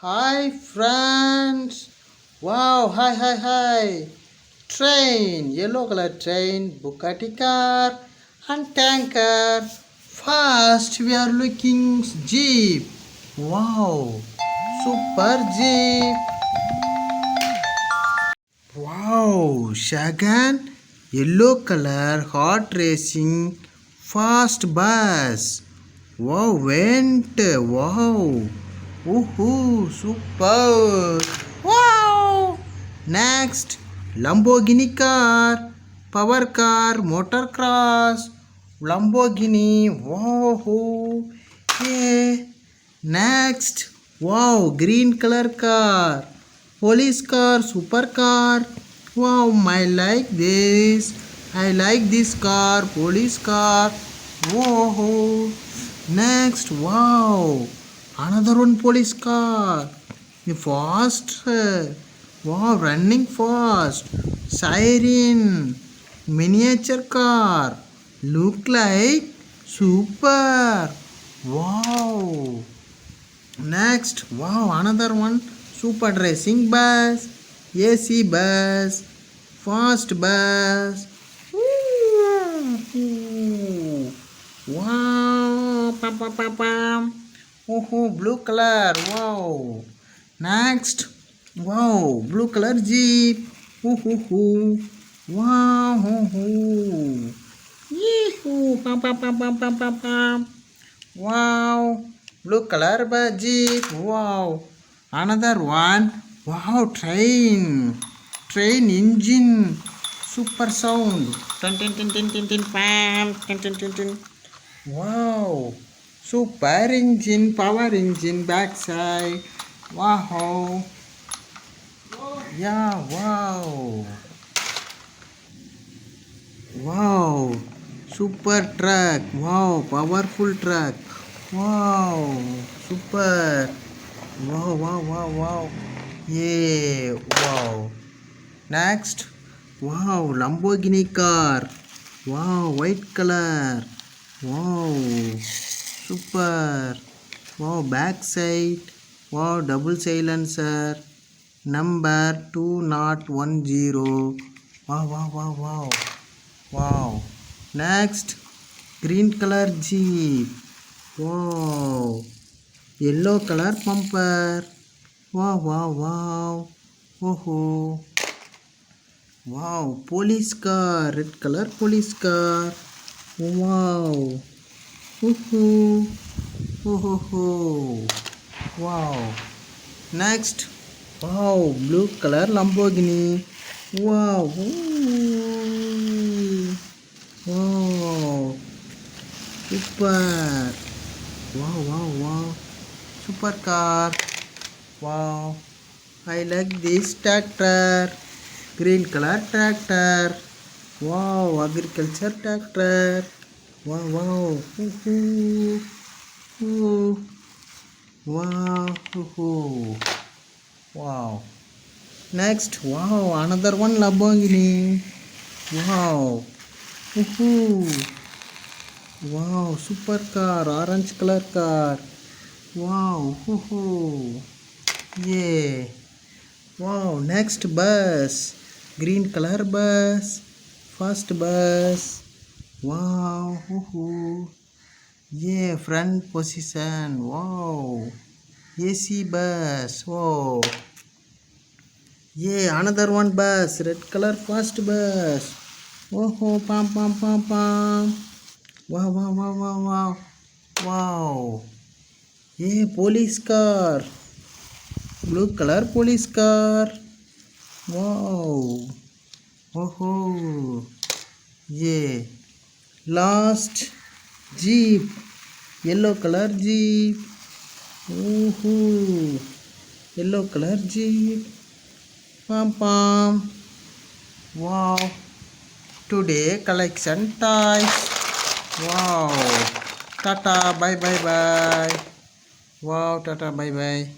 Hi friends! Wow, hi. Train, yellow color train, Bugatti car and tanker. First we are looking jeep. Wow, super jeep. Wow, Shagan, yellow color hot racing fast bus. Wow, went. Wow. Woohoo, super. Wow. Next, Lamborghini car, power car, motocross, Lamborghini. Wow. Yeah. Next, wow, green color car, police car, supercar. Wow, I like this. I like this car, police car. Whoa. Next, wow, another one police car. Fast. Wow, running fast. Siren. Miniature car. Look like super. Wow. Next, wow, another one super racing bus, AC bus, fast bus. Ooh. Wow, pam. Blue color. Wow. Next, wow, blue color jeep. Ooh. Wow. Yee-hoo, pam. Wow, blue color jeep. Wow, another one. Wow, train engine, super sound. Tin, pam, tin. Wow, super engine, power engine, backside. Wow, yeah, wow. Wow, super truck. Wow, powerful truck. Wow, super. Wow. Yeah, wow. Next, wow, Lamborghini car. Wow, white color. Wow, super. Wow, backside. Wow, double silencer. Number 2010. Wow. Wow. Next, green color jeep. Wow. Yellow color bumper. Wow. Oh. Wow. Police car. Red color police car. Wow. Woohoo. Oh. Wow. Next. Wow. Blue color Lamborghini. Wow. Ooh. Wow. Super. Wow. Supercar. Wow. I like this tractor. Green color tractor. Wow. Agriculture tractor. Wow. Ooh. Ooh. Wow. Ooh. Wow. Next. Wow. Another one Lamborghini. Wow. Ooh. Wow. Supercar. Orange color car. Wow. Yeah. Wow. Next bus. Green color bus. First bus. Wow. Yeah. Front position. Wow. AC bus. Wow. Yeah. Another one bus. Red color first bus. Pam. Wow. Wow. Yeah. Police car. Blue color police car. Wow. Yeah. Last jeep. Yellow color jeep. Yellow color jeep. Pam. Wow. Today collection toys. Wow. Tata. Bye. Wow. Tata. Bye.